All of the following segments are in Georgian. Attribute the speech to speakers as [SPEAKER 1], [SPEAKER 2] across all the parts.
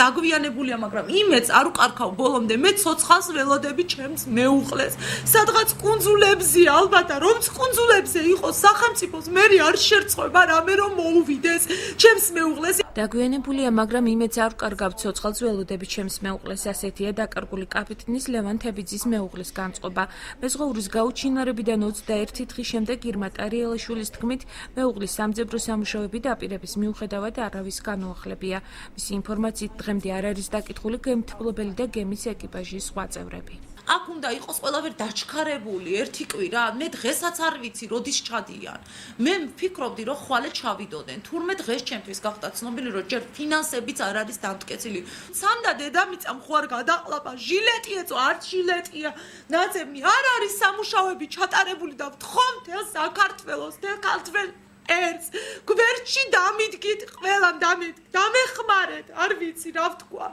[SPEAKER 1] დაგვიანებულია, მაგრამ იმეც არ უყარქავ ბოლომდე. მე ცოცხალს ველოდები ჩემს მეუღლეს. სადღაც კუნძულებზე ალბათ, რომც კუნძულებზე იყოს სახელმწიფოს მე არ შერწყვება რამე რომ მოუვიდეს ჩემს მეუღლეს.
[SPEAKER 2] დაგვიანებულია, მაგრამ იმეც არ ვკარგავ ცოცხალს ველოდები ჩემს მეუღლეს. ასეთია დაკარგული კაპიტნის ლევან თებიძის მეუღლის განწყობა. მეზღვაურის გაუჩინარებიდან 21 დღის შემდეგ ირმა ტარიელაშვილის თქმით, მეუღლის სამძებრო სამუშაოები დაპირების მიუხედავად არავის განუახლებია. მისი ინფორმაციით დღემდე არ არის დაკითხული გემთმლობელი და გემის ეკიპაჟის სხვა წევრები.
[SPEAKER 1] აქ უნდა იყოს ყველაფერი დაჩქარებული ერთი კვირა. მე დღესაც არ ვიცი, როდის ჩადიან. მე ვფიქრობდი, რომ ხვალე ჩავიდოდნენ. თურმე დღეს ჩემთვის გახდა ცნობილი, რომ ჯერ ფინანსებიც არ არის დამტკეცილი. სანდა დედამიწამ ხوار გადაყლაპა, ჟილეტი ეწვა, არც ჟილეტია. ნაცემი არ არის სამუშაოები ჩატარებული და ვთხოვ თელ საქართველოს, თელ ქართველ ერს. გვერდში დამიდგით ყველამ დამეხმარეთ, არ ვიცი რა ვთქვა.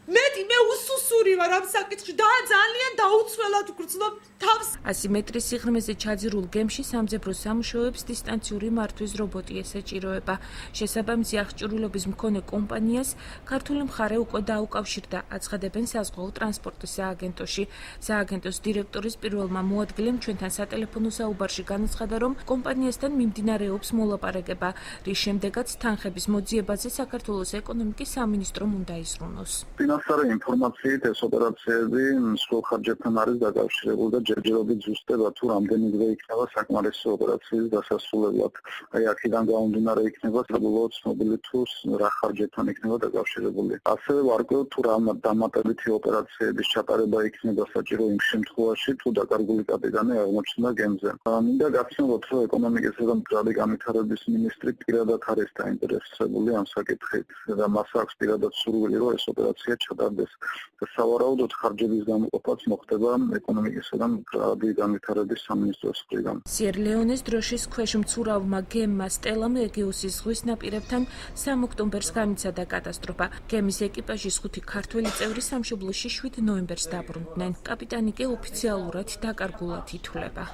[SPEAKER 1] მე უსუსური ვარ ამ საკითხში და ძალიან დაუცველად ვგრძნობ თავს.
[SPEAKER 2] 100 მეტრის სიღრმეზე ჩაძირულ გემში სამძებრო სამუშაოებს დისტანციური მართვის რობოტი ესაჭიროება. შესაბამისი აღჭურვილობის მქონე კომპანიას ქართული მხარე უკვე დაუკავშირდა, აცხადებენ საზღვაო ტრანსპორტის სააგენტოში. სააგენტოს დირექტორის პირველმა მოადგილემ ჩვენთან სატელეფონო საუბარში განაცხადა, რომ კომპანიასთან მიმდინარეობს მოლაპარაკება, რის შემდეგაც თანხების მოძიებაზე საქართველოს ეკონომიკის სამინისტრომ უნდა ისრუნოს.
[SPEAKER 3] ფინანსური ინფორმაციით ეს ოპერაციები მსხვილ ხარჯებთან არის დაკავშირებული და ჯერჯერობით ზუსტება თუ რამდენი დღე იქნება საკმარისი ოპერაციის დასასრულებლად. აი აქედან გამომდინარე იქნება საბოლოოდ ცნობილი თუ რა ხარჯებთან იქნება დაკავშირებული. ასევე ვარკვევთ თუ რა დამატებითი ოპერაციების ჩატარება იქნება საჭირო იმ შემთხვევაში თუ დაკარგული კაპიტანი აღმოჩნდა გემზე. მინდა გახსოვოთ, რომ ეკონომიკისა და მდგრადი განვითარების მინისტრი პირადად არის დაინტერესებული ამ საკითხით და მას აქვს პირადად სურვილი, რომ ეს ოპერაცია ჩატარდეს. სავარაუდოდ ხარჯების გამოყოფაც მოხდება ეკონომიკისა და მდგრადი განვითარების სამინისტროს მხრიდან.
[SPEAKER 2] სიერლეონეს დროშის ქვეშ მცურავმა გემმა სტელამ ეგეოსის ზღვის ნაპირებთან 3 ოქტომბერს განიცადა კატასტროფა. გემის ეკიპაჟის 5 ქართველი წევრი სამშობლოში 7 ნოემბერს დაბრუნდნენ. კაპიტანი კი ოფიციალურად დაკარგულად ითვლება.